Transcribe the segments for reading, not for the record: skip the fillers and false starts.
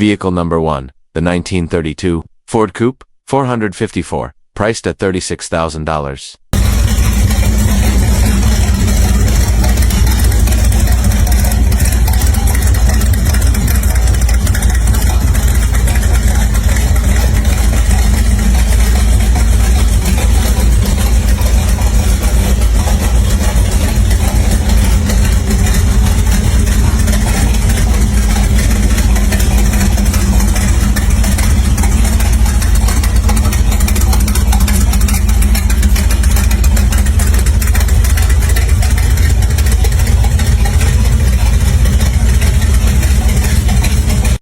Vehicle number 1, the 1932 Ford Coupe 454, priced at $36,000.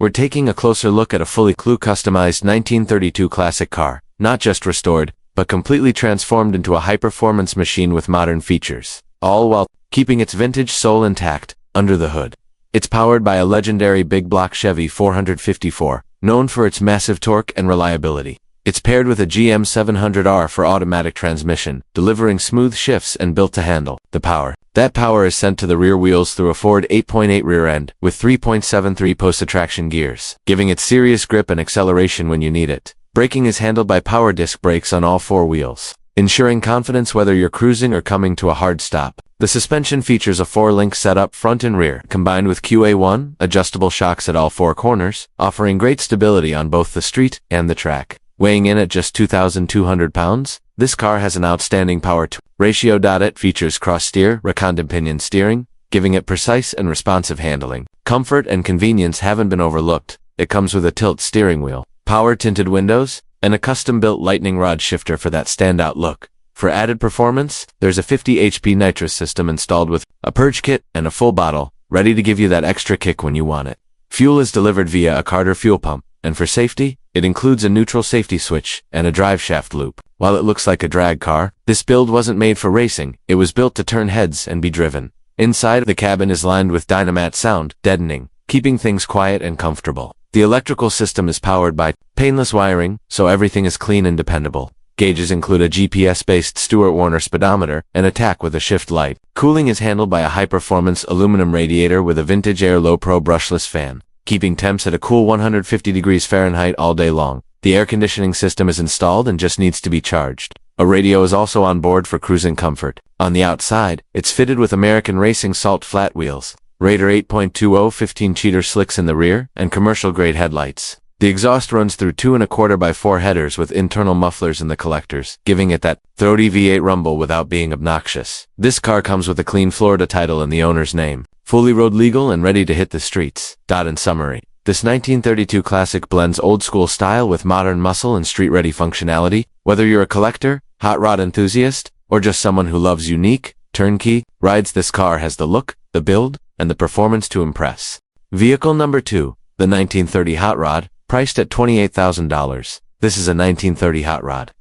We're taking a closer look at a fully customized 1932 classic car, not just restored, but completely transformed into a high-performance machine with modern features, all while keeping its vintage soul intact under the hood. It's powered by a legendary big-block Chevy 454, known for its massive torque and reliability. It's paired with a GM 700R for automatic transmission, delivering smooth shifts and built to handle the power. That power is sent to the rear wheels through a Ford 8.8 rear end with 3.73 post-traction gears, giving it serious grip and acceleration when you need it. Braking is handled by power disc brakes on all 4 wheels, ensuring confidence whether you're cruising or coming to a hard stop. The suspension features a 4-link setup front and rear, combined with QA1 adjustable shocks at all 4 corners, offering great stability on both the street and the track. Weighing in at just 2,200 pounds, this car has an outstanding power-to ratio. It features cross-steer, recondite pinion steering, giving it precise and responsive handling. Comfort and convenience haven't been overlooked. It comes with a tilt steering wheel, power-tinted windows, and a custom-built lightning rod shifter for that standout look. For added performance, there's a 50 HP nitrous system installed with a purge kit and a full bottle, ready to give you that extra kick when you want it. Fuel is delivered via a Carter fuel pump, and for safety, it includes a neutral safety switch and a drive shaft loop. While it looks like a drag car, this build wasn't made for racing. It was built to turn heads and be driven. Inside, the cabin is lined with Dynamat sound deadening, keeping things quiet and comfortable. The electrical system is powered by painless wiring, so everything is clean and dependable. Gauges include a GPS-based Stewart Warner speedometer and a tach with a shift light. Cooling is handled by a high-performance aluminum radiator with a vintage Air Low Pro brushless fan, keeping temps at a cool 150 degrees Fahrenheit all day long. The air conditioning system is installed and just needs to be charged. A radio is also on board for cruising comfort. On the outside, it's fitted with American Racing Salt flat wheels, Raider 8.20 15-cheater slicks in the rear, and commercial-grade headlights. The exhaust runs through 2¼ by 4 headers with internal mufflers in the collectors, giving it that throaty V8 rumble without being obnoxious. This car comes with a clean Florida title in the owner's name, fully road legal and ready to hit the streets. In summary, this 1932 classic blends old-school style with modern muscle and street-ready functionality. Whether you're a collector, hot rod enthusiast, or just someone who loves unique, turnkey rides, this car has the look, the build, and the performance to impress. Vehicle number 2, the 1930 Hot Rod, priced at $28,000. This is a 1930 Hot Rod.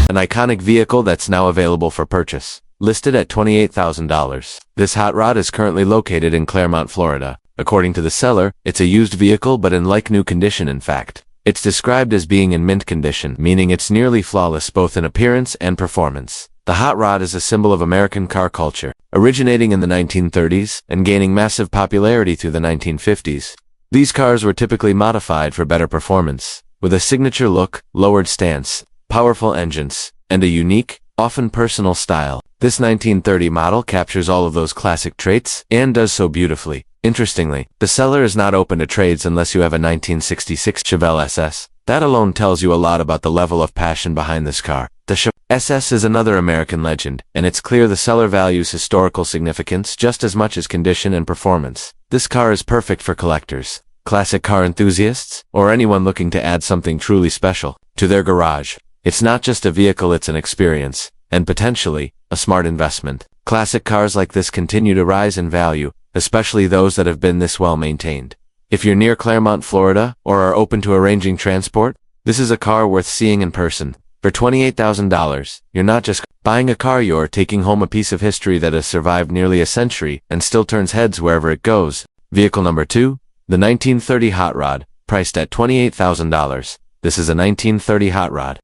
An iconic vehicle that's now available for purchase. Listed at $28,000. This hot rod is currently located in Clermont, Florida. According to the seller, it's a used vehicle but in like-new condition. In fact, it's described as being in mint condition, meaning it's nearly flawless both in appearance and performance. The hot rod is a symbol of American car culture, originating in the 1930s and gaining massive popularity through the 1950s. These cars were typically modified for better performance, with a signature look, lowered stance, powerful engines, and a unique, often personal style. This 1930 model captures all of those classic traits, and does so beautifully. Interestingly, the seller is not open to trades unless you have a 1966 Chevelle SS. That alone tells you a lot about the level of passion behind this car. The Chevelle SS is another American legend, and it's clear the seller values historical significance just as much as condition and performance. This car is perfect for collectors, classic car enthusiasts, or anyone looking to add something truly special to their garage. It's not just a vehicle, it's an experience, and potentially, a smart investment. Classic cars like this continue to rise in value, especially those that have been this well maintained. If you're near Claremont, Florida, or are open to arranging transport, this is a car worth seeing in person. For $28,000, you're not just buying a car, you're taking home a piece of history that has survived nearly a century and still turns heads wherever it goes. Vehicle number 2, the 1930 Hot Rod, priced at $28,000. This is a 1930 Hot Rod.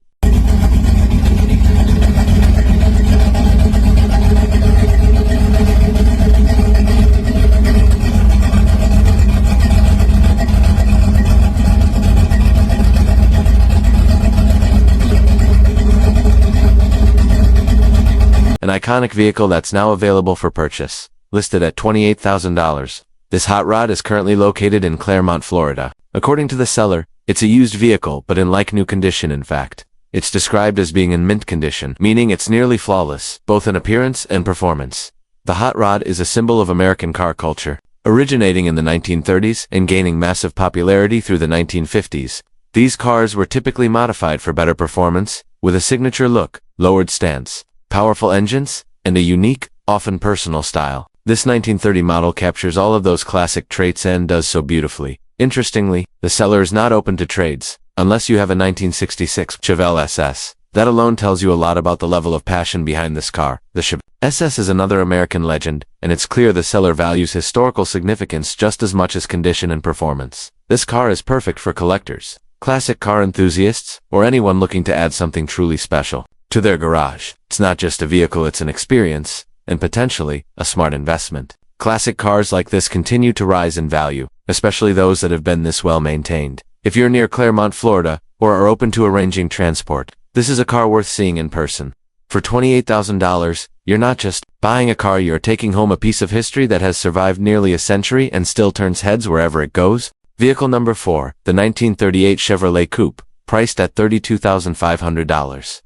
An iconic vehicle that's now available for purchase, listed at $28,000. This hot rod is currently located in Claremont, Florida. According to the seller, it's a used vehicle but in like new condition. In fact, it's described as being in mint condition, meaning it's nearly flawless, both in appearance and performance. The hot rod is a symbol of American car culture, originating in the 1930s and gaining massive popularity through the 1950s. These cars were typically modified for better performance, with a signature look, lowered stance, powerful engines, and a unique, often personal style. This 1930 model captures all of those classic traits and does so beautifully. Interestingly, the seller is not open to trades, unless you have a 1966 Chevelle SS. That alone tells you a lot about the level of passion behind this car. The Chevelle SS is another American legend, and it's clear the seller values historical significance just as much as condition and performance. This car is perfect for collectors, classic car enthusiasts, or anyone looking to add something truly special to their garage. It's not just a vehicle, it's an experience, and potentially, a smart investment. Classic cars like this continue to rise in value, especially those that have been this well maintained. If you're near Claremont, Florida, or are open to arranging transport, this is a car worth seeing in person. For $28,000, you're not just buying a car, you're taking home a piece of history that has survived nearly a century and still turns heads wherever it goes. Vehicle number 4, the 1938 Chevrolet Coupe, priced at $32,500.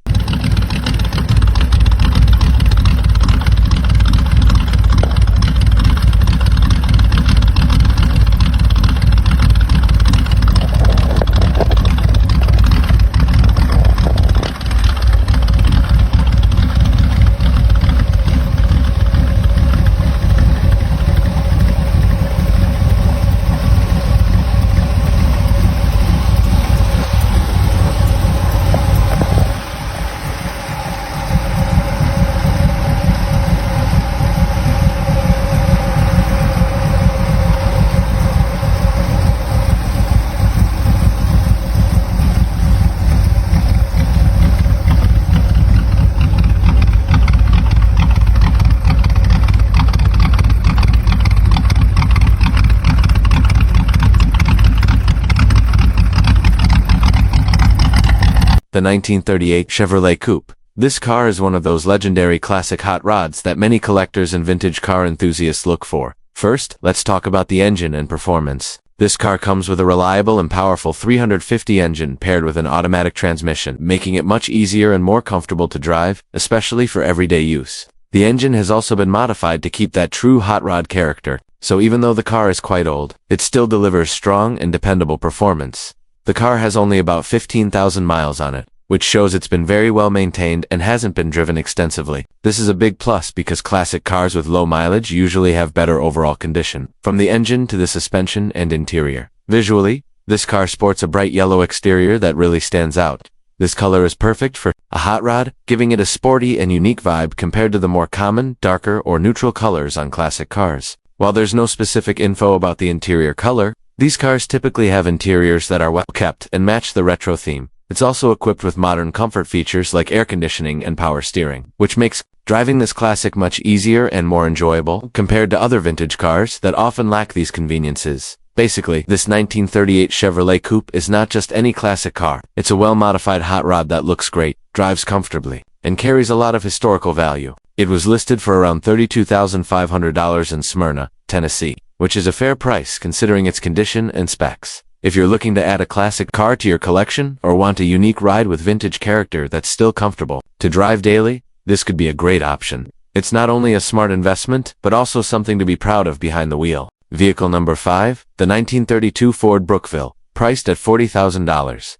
The 1938 Chevrolet Coupe. This car is one of those legendary classic hot rods that many collectors and vintage car enthusiasts look for. First, let's talk about the engine and performance. This car comes with a reliable and powerful 350 engine paired with an automatic transmission, making it much easier and more comfortable to drive, especially for everyday use. The engine has also been modified to keep that true hot rod character, so even though the car is quite old, it still delivers strong and dependable performance. The car has only about 15,000 miles on it, which shows it's been very well maintained and hasn't been driven extensively. This is a big plus because classic cars with low mileage usually have better overall condition, from the engine to the suspension and interior. Visually, this car sports a bright yellow exterior that really stands out. This color is perfect for a hot rod, giving it a sporty and unique vibe compared to the more common, darker or neutral colors on classic cars. While there's no specific info about the interior color, these cars typically have interiors that are well kept and match the retro theme. It's also equipped with modern comfort features like air conditioning and power steering, which makes driving this classic much easier and more enjoyable compared to other vintage cars that often lack these conveniences. Basically, this 1938 Chevrolet Coupe is not just any classic car. It's a well-modified hot rod that looks great, drives comfortably, and carries a lot of historical value. It was listed for around $32,500 in Smyrna, Tennessee, which is a fair price considering its condition and specs. If you're looking to add a classic car to your collection or want a unique ride with vintage character that's still comfortable to drive daily, this could be a great option. It's not only a smart investment, but also something to be proud of behind the wheel. Vehicle number 5, the 1932 Ford Brookville, priced at $40,000.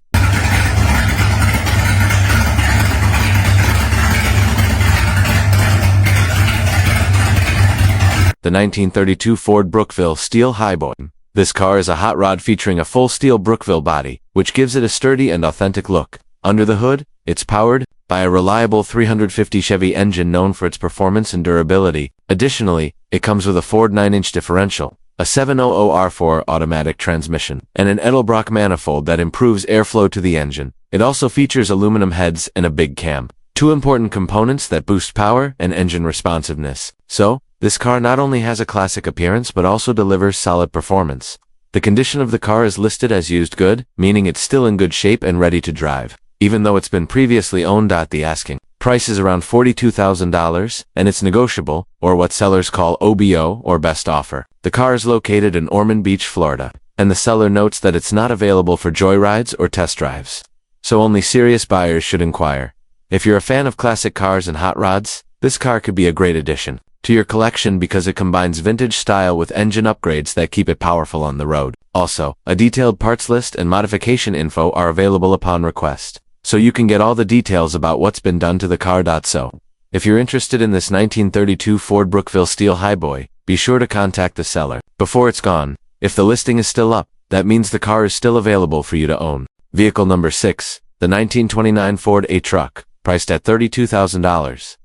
The 1932 Ford Brookville Steel Highboy. This car is a hot rod featuring a full steel Brookville body, which gives it a sturdy and authentic look. Under the hood, it's powered by a reliable 350 Chevy engine known for its performance and durability. Additionally, it comes with a Ford 9-inch differential, a 700R4 automatic transmission, and an Edelbrock manifold that improves airflow to the engine. It also features aluminum heads and a big cam, two important components that boost power and engine responsiveness. So, this car not only has a classic appearance but also delivers solid performance. The condition of the car is listed as used good, meaning it's still in good shape and ready to drive, even though it's been previously owned. The asking price is around $42,000, and it's negotiable, or what sellers call OBO, or best offer. The car is located in Ormond Beach, Florida, and the seller notes that it's not available for joyrides or test drives. So only serious buyers should inquire. If you're a fan of classic cars and hot rods, this car could be a great addition to your collection because it combines vintage style with engine upgrades that keep it powerful on the road. Also, a detailed parts list and modification info are available upon request, so you can get all the details about what's been done to the car. So, if you're interested in this 1932 Ford Brookville Steel Highboy, be sure to contact the seller before it's gone. If the listing is still up, that means the car is still available for you to own. Vehicle number 6, the 1929 Ford A-Truck, priced at $32,000.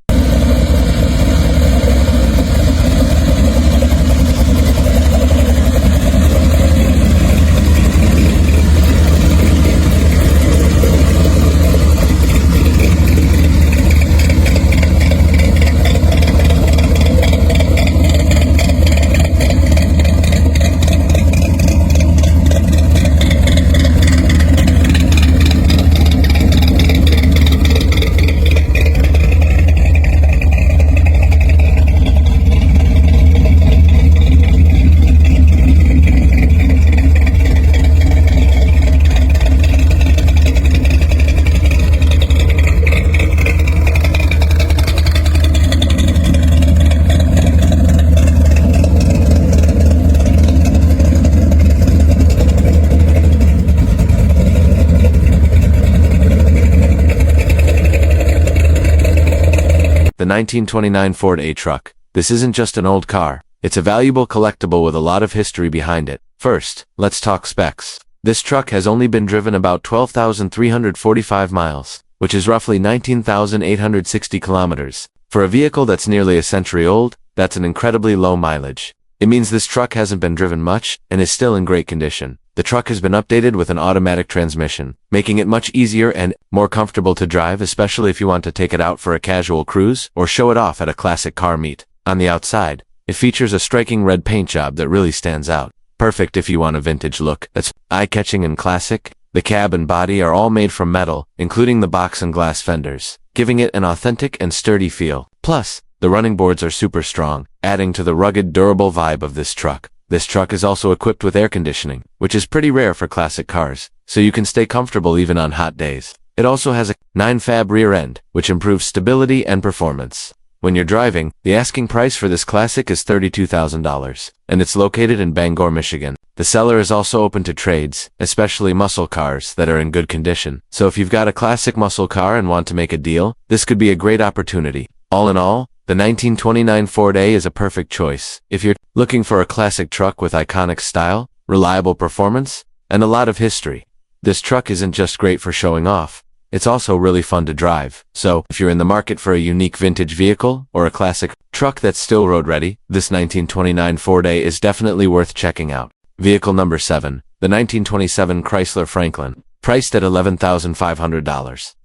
The 1929 Ford A-Truck. This isn't just an old car, it's a valuable collectible with a lot of history behind it. First, let's talk specs. This truck has only been driven about 12,345 miles, which is roughly 19,860 kilometers. For a vehicle that's nearly a century old, that's an incredibly low mileage. It means this truck hasn't been driven much and is still in great condition. The truck has been updated with an automatic transmission, making it much easier and more comfortable to drive, especially if you want to take it out for a casual cruise or show it off at a classic car meet. On the outside, it features a striking red paint job that really stands out. Perfect if you want a vintage look that's eye-catching and classic. The cab and body are all made from metal, including the box and glass fenders, giving it an authentic and sturdy feel. Plus, the running boards are super strong, adding to the rugged, durable vibe of this truck. This truck is also equipped with air conditioning, which is pretty rare for classic cars, so you can stay comfortable even on hot days. It also has a 9-fab rear end, which improves stability and performance. When you're driving, the asking price for this classic is $32,000, and it's located in Bangor, Michigan. The seller is also open to trades, especially muscle cars that are in good condition. So if you've got a classic muscle car and want to make a deal, this could be a great opportunity. All in all, the 1929 Ford A is a perfect choice if you're looking for a classic truck with iconic style, reliable performance, and a lot of history. This truck isn't just great for showing off, it's also really fun to drive. So, if you're in the market for a unique vintage vehicle or a classic truck that's still road ready, this 1929 Ford A is definitely worth checking out. Vehicle number 7, the 1927 Chrysler Franklin, priced at $11,500.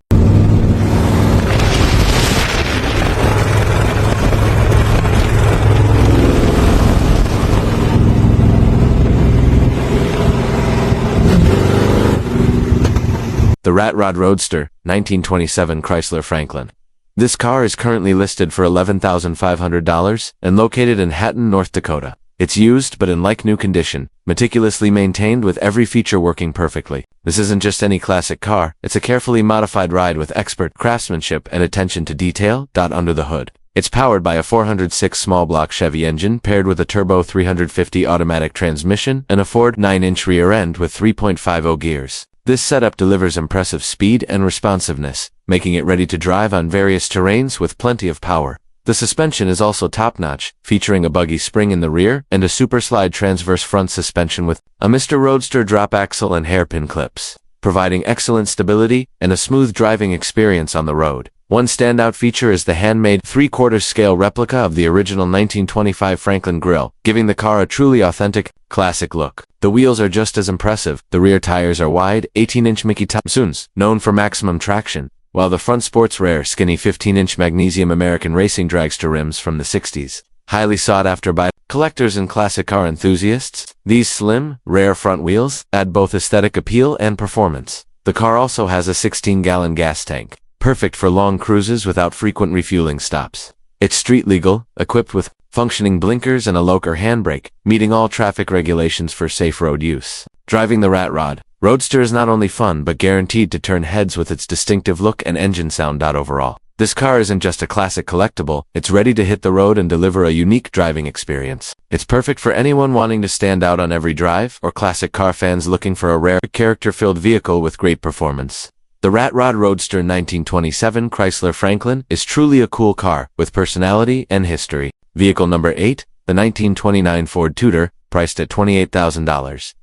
The Rat Rod Roadster, 1927 Chrysler Franklin. This car is currently listed for $11,500 and located in Hatton, North Dakota. It's used but in like-new condition, meticulously maintained with every feature working perfectly. This isn't just any classic car, it's a carefully modified ride with expert craftsmanship and attention to detail. Under the hood, It's powered by a 406 small-block Chevy engine paired with a turbo 350 automatic transmission and a Ford 9-inch rear end with 3.50 gears. This setup delivers impressive speed and responsiveness, making it ready to drive on various terrains with plenty of power. The suspension is also top-notch, featuring a buggy spring in the rear and a super slide transverse front suspension with a Mr. Roadster drop axle and hairpin clips, providing excellent stability and a smooth driving experience on the road. One standout feature is the handmade 3/4 scale replica of the original 1925 Franklin grille, giving the car a truly authentic, classic look. The wheels are just as impressive. The rear tires are wide, 18-inch Mickey top Suns, known for maximum traction, while the front sports rare, skinny 15-inch magnesium American racing dragster rims from the 60s. Highly sought after by collectors and classic car enthusiasts, these slim, rare front wheels add both aesthetic appeal and performance. The car also has a 16-gallon gas tank, perfect for long cruises without frequent refueling stops. It's street legal, equipped with functioning blinkers and a local handbrake, meeting all traffic regulations for safe road use. Driving the Rat Rod Roadster is not only fun but guaranteed to turn heads with its distinctive look and engine sound. Overall, this car isn't just a classic collectible, it's ready to hit the road and deliver a unique driving experience. It's perfect for anyone wanting to stand out on every drive, or classic car fans looking for a rare, character-filled vehicle with great performance. The Rat Rod Roadster 1927 Chrysler Franklin is truly a cool car, with personality and history. Vehicle number 8, the 1929 Ford Tudor, priced at $28,000.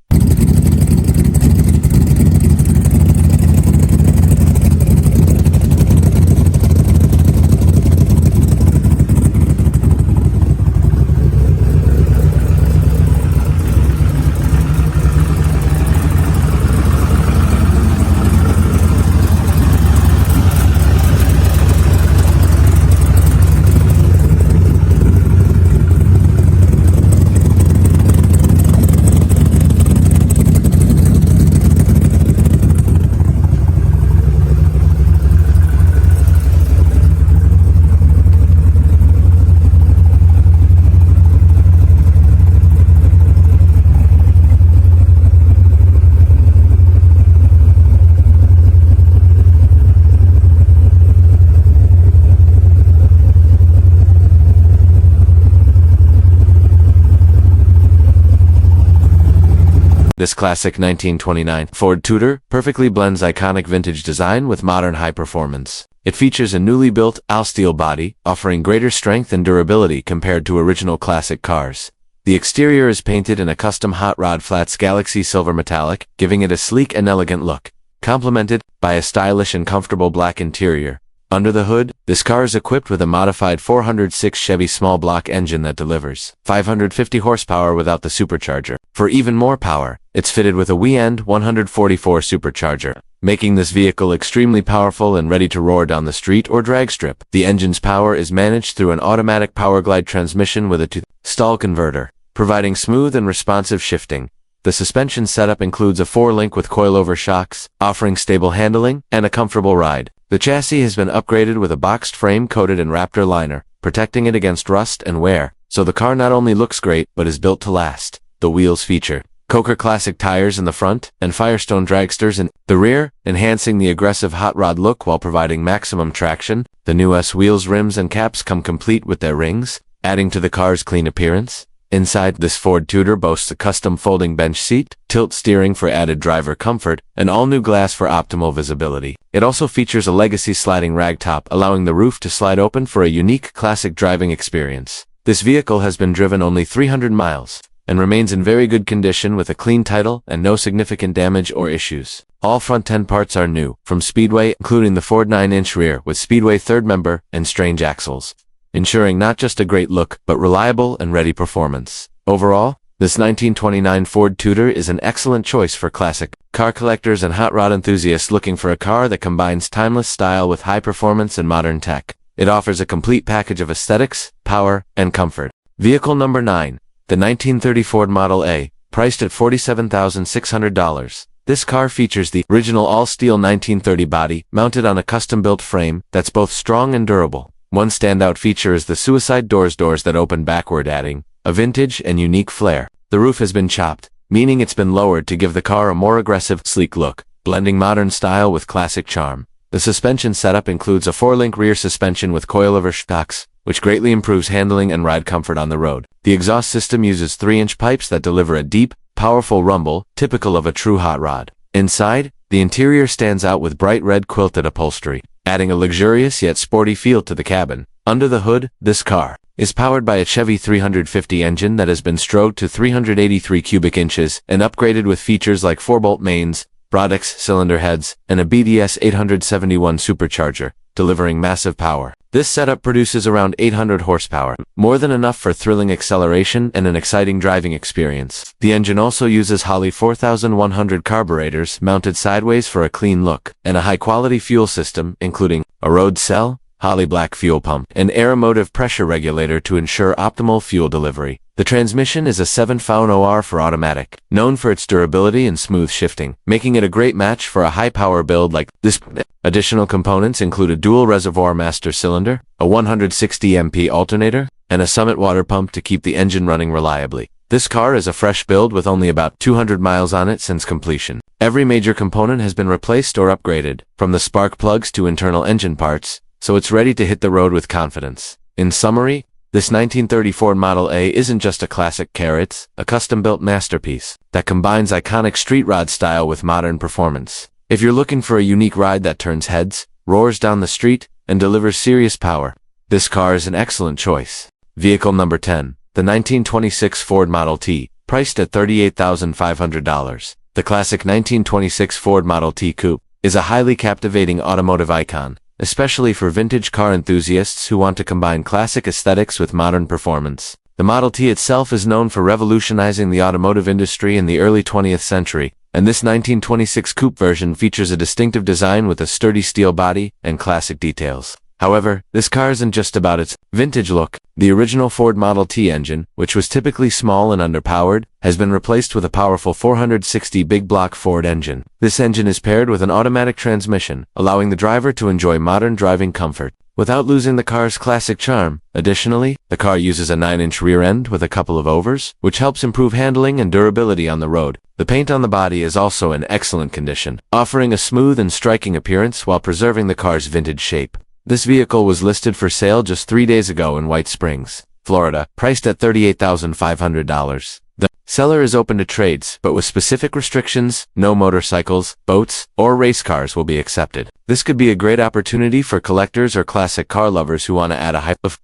This classic 1929 Ford Tudor perfectly blends iconic vintage design with modern high performance. It features a newly built all-steel body, offering greater strength and durability compared to original classic cars. The exterior is painted in a custom hot rod flats Galaxy Silver Metallic, giving it a sleek and elegant look, complemented by a stylish and comfortable black interior. Under the hood, this car is equipped with a modified 406 Chevy small block engine that delivers 550 horsepower without the supercharger. For even more power, it's fitted with a Weend 144 supercharger, making this vehicle extremely powerful and ready to roar down the street or drag strip. The engine's power is managed through an automatic power glide transmission with a 2-stall converter, providing smooth and responsive shifting. The suspension setup includes a 4-link with coilover shocks, offering stable handling and a comfortable ride. The chassis has been upgraded with a boxed frame coated in Raptor liner, protecting it against rust and wear, so the car not only looks great but is built to last. The wheels feature Coker Classic tires in the front and Firestone dragsters in the rear, enhancing the aggressive hot rod look while providing maximum traction. The new S wheels, rims, and caps come complete with their rings, adding to the car's clean appearance. Inside, this Ford Tudor boasts a custom folding bench seat, tilt steering for added driver comfort, and all-new glass for optimal visibility. It also features a legacy sliding ragtop, allowing the roof to slide open for a unique classic driving experience. This vehicle has been driven only 300 miles, and remains in very good condition with a clean title and no significant damage or issues. All front end parts are new, from Speedway, including the Ford 9-inch rear with Speedway third member and strange axles, ensuring not just a great look, but reliable and ready performance. Overall, this 1929 Ford Tudor is an excellent choice for classic car collectors and hot rod enthusiasts looking for a car that combines timeless style with high performance and modern tech. It offers a complete package of aesthetics, power, and comfort. Vehicle number 9, the 1930 Ford Model A, priced at $47,600. This car features the original all-steel 1930 body, mounted on a custom-built frame that's both strong and durable. One standout feature is the suicide doors that open backward, adding a vintage and unique flair. The roof has been chopped, meaning it's been lowered to give the car a more aggressive, sleek look, blending modern style with classic charm. The suspension setup includes a 4-link rear suspension with coilover shocks, which greatly improves handling and ride comfort on the road. The exhaust system uses 3-inch pipes that deliver a deep, powerful rumble, typical of a true hot rod. Inside, the interior stands out with bright red quilted upholstery, adding a luxurious yet sporty feel to the cabin. Under the hood, this car is powered by a Chevy 350 engine that has been stroked to 383 cubic inches and upgraded with features like 4-bolt mains, Brodex cylinder heads, and a BDS 871 supercharger, delivering massive power. This setup produces around 800 horsepower, more than enough for thrilling acceleration and an exciting driving experience. The engine also uses Holley 4100 carburetors mounted sideways for a clean look, and a high-quality fuel system, including a road cell, Holley black fuel pump, and aeromotive pressure regulator to ensure optimal fuel delivery. The transmission is a 7-Faun OR for automatic, known for its durability and smooth shifting, making it a great match for a high-power build like this. Additional components include a dual reservoir master cylinder, a 160 MP alternator, and a Summit water pump to keep the engine running reliably. This car is a fresh build with only about 200 miles on it since completion. Every major component has been replaced or upgraded, from the spark plugs to internal engine parts, so it's ready to hit the road with confidence. In summary, this 1934 Model A isn't just a classic car, it's a custom-built masterpiece that combines iconic street rod style with modern performance. If you're looking for a unique ride that turns heads, roars down the street, and delivers serious power, this car is an excellent choice. Vehicle number 10, the 1926 Ford Model T, priced at $38,500. The classic 1926 Ford Model T Coupe is a highly captivating automotive icon, especially for vintage car enthusiasts who want to combine classic aesthetics with modern performance. The Model T itself is known for revolutionizing the automotive industry in the early 20th century, and this 1926 coupe version features a distinctive design with a sturdy steel body and classic details. However, this car isn't just about its vintage look. The original Ford Model T engine, which was typically small and underpowered, has been replaced with a powerful 460 big block Ford engine. This engine is paired with an automatic transmission, allowing the driver to enjoy modern driving comfort without losing the car's classic charm. Additionally, the car uses a 9-inch rear end with a couple of overs, which helps improve handling and durability on the road. The paint on the body is also in excellent condition, offering a smooth and striking appearance while preserving the car's vintage shape. This vehicle was listed for sale just 3 days ago in White Springs, Florida, priced at $38,500. The seller is open to trades, but with specific restrictions. No motorcycles, boats, or race cars will be accepted. This could be a great opportunity for collectors or classic car lovers who want to add a hype of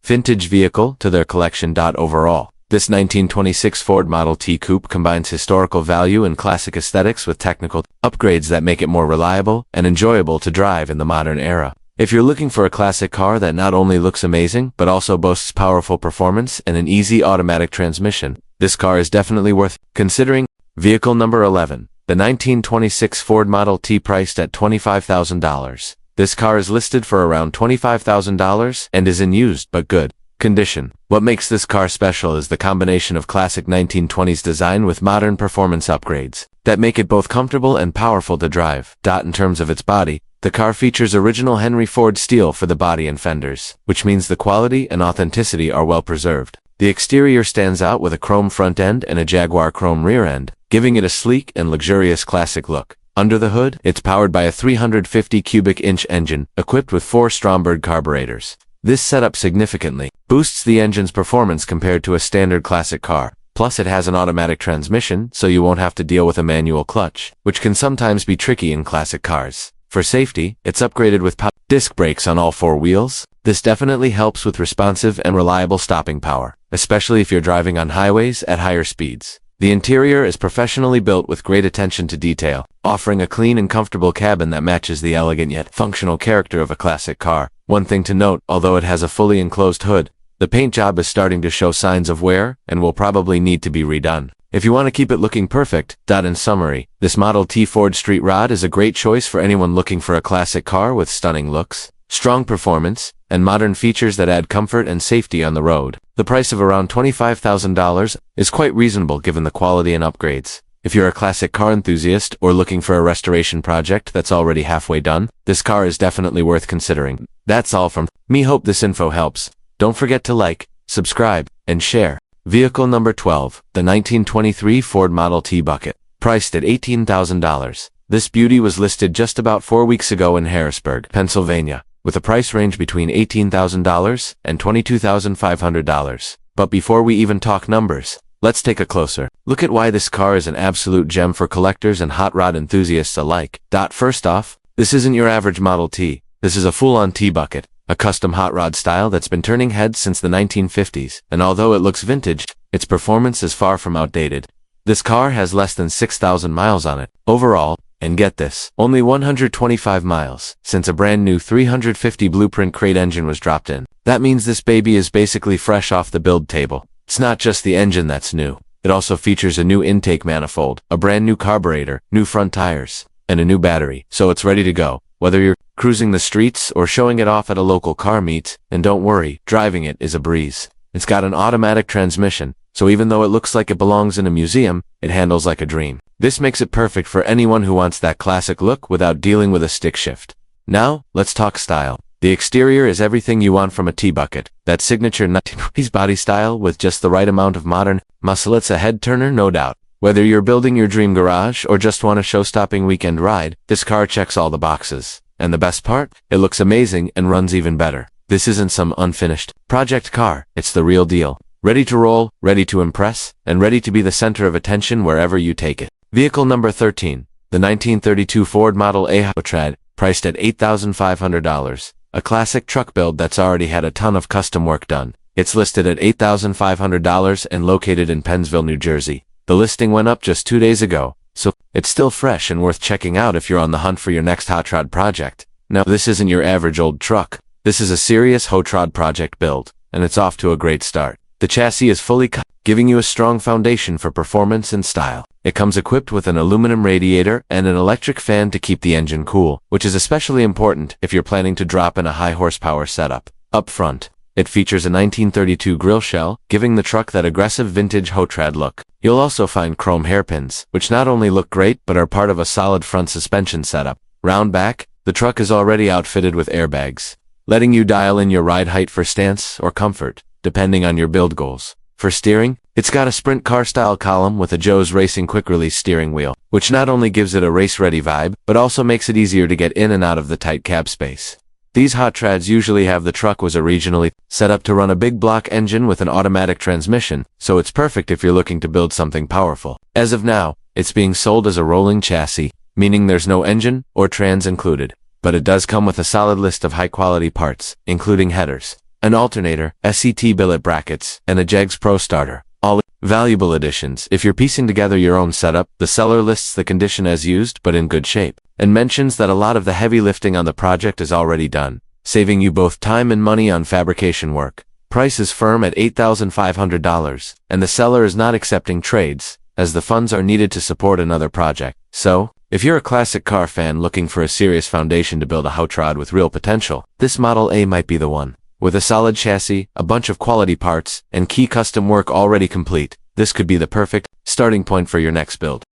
vintage vehicle to their collection. Overall, this 1926 Ford Model T Coupe combines historical value and classic aesthetics with technical upgrades that make it more reliable and enjoyable to drive in the modern era. If you're looking for a classic car that not only looks amazing, but also boasts powerful performance and an easy automatic transmission, this car is definitely worth considering. Vehicle number 11, the 1926 Ford Model T, priced at $25,000. This car is listed for around $25,000 and is in used but good condition. What makes this car special is the combination of classic 1920s design with modern performance upgrades that make it both comfortable and powerful to drive. In terms of its body, the car features original Henry Ford steel for the body and fenders, which means the quality and authenticity are well preserved. The exterior stands out with a chrome front end and a Jaguar chrome rear end, giving it a sleek and luxurious classic look. Under the hood, it's powered by a 350 cubic inch engine, equipped with 4 Stromberg carburetors. This setup significantly boosts the engine's performance compared to a standard classic car. Plus, it has an automatic transmission, so you won't have to deal with a manual clutch, which can sometimes be tricky in classic cars. For safety, it's upgraded with disc brakes on all 4 wheels. This definitely helps with responsive and reliable stopping power, especially if you're driving on highways at higher speeds. The interior is professionally built with great attention to detail, offering a clean and comfortable cabin that matches the elegant yet functional character of a classic car. One thing to note, although it has a fully enclosed hood, the paint job is starting to show signs of wear and will probably need to be redone. If you want to keep it looking perfect. In summary, this Model T Ford Street Rod is a great choice for anyone looking for a classic car with stunning looks, strong performance, and modern features that add comfort and safety on the road. The price of around $25,000 is quite reasonable given the quality and upgrades. If you're a classic car enthusiast or looking for a restoration project that's already halfway done, this car is definitely worth considering. That's all from me. Hope this info helps. Don't forget to like, subscribe, and share. Vehicle number 12, the 1923 Ford Model T Bucket, priced at $18,000. This beauty was listed just about 4 weeks ago in Harrisburg, Pennsylvania, with a price range between $18,000 and $22,500. But before we even talk numbers, let's take a closer look at why this car is an absolute gem for collectors and hot rod enthusiasts alike. First off, this isn't your average Model T. This is a full-on T-bucket, a custom hot rod style that's been turning heads since the 1950s, and although it looks vintage, its performance is far from outdated. This car has less than 6,000 miles on it overall, and get this, only 125 miles since a brand new 350 Blueprint cred engine was dropped in. That means this baby is basically fresh off the build table. It's not just the engine that's new. It also features a new intake manifold, a brand new carburetor, new front tires, and a new battery, so it's ready to go. Whether you're cruising the streets or showing it off at a local car meet, and don't worry, driving it is a breeze. It's got an automatic transmission, so even though it looks like it belongs in a museum, it handles like a dream. This makes it perfect for anyone who wants that classic look without dealing with a stick shift. Now, let's talk style. The exterior is everything you want from a T-bucket. That signature 1950s body style with just the right amount of modern muscle. It's a head-turner, no doubt. Whether you're building your dream garage or just want a show-stopping weekend ride, this car checks all the boxes. And the best part? It looks amazing and runs even better. This isn't some unfinished project car. It's the real deal. Ready to roll, ready to impress, and ready to be the center of attention wherever you take it. Vehicle number 13. The 1932 Ford Model A Trad, priced at $8,500. A classic truck build that's already had a ton of custom work done. It's listed at $8,500 and located in Pennsville, New Jersey. The listing went up just 2 days ago, so it's still fresh and worth checking out if you're on the hunt for your next hot rod project. Now, this isn't your average old truck. This is a serious hot rod project build, and it's off to a great start. The chassis is fully cut, giving you a strong foundation for performance and style. It comes equipped with an aluminum radiator and an electric fan to keep the engine cool, which is especially important if you're planning to drop in a high horsepower setup. Up front, it features a 1932 grille shell, giving the truck that aggressive vintage hot rod look. You'll also find chrome hairpins, which not only look great but are part of a solid front suspension setup. Round back, the truck is already outfitted with airbags, letting you dial in your ride height for stance or comfort, depending on your build goals. For steering, it's got a sprint car-style column with a Joe's Racing quick-release steering wheel, which not only gives it a race-ready vibe, but also makes it easier to get in and out of the tight cab space. These hot trads usually have the truck was originally set up to run a big block engine with an automatic transmission, so it's perfect if you're looking to build something powerful. As of now, it's being sold as a rolling chassis, meaning there's no engine or trans included, but it does come with a solid list of high-quality parts, including headers, an alternator, SCT billet brackets, and a JEGS Pro starter. All valuable additions. If you're piecing together your own setup, the seller lists the condition as used but in good shape, and mentions that a lot of the heavy lifting on the project is already done, saving you both time and money on fabrication work. Price is firm at $8,500, and the seller is not accepting trades, as the funds are needed to support another project. So, if you're a classic car fan looking for a serious foundation to build a hot rod with real potential, this Model A might be the one. With a solid chassis, a bunch of quality parts, and key custom work already complete, this could be the perfect starting point for your next build.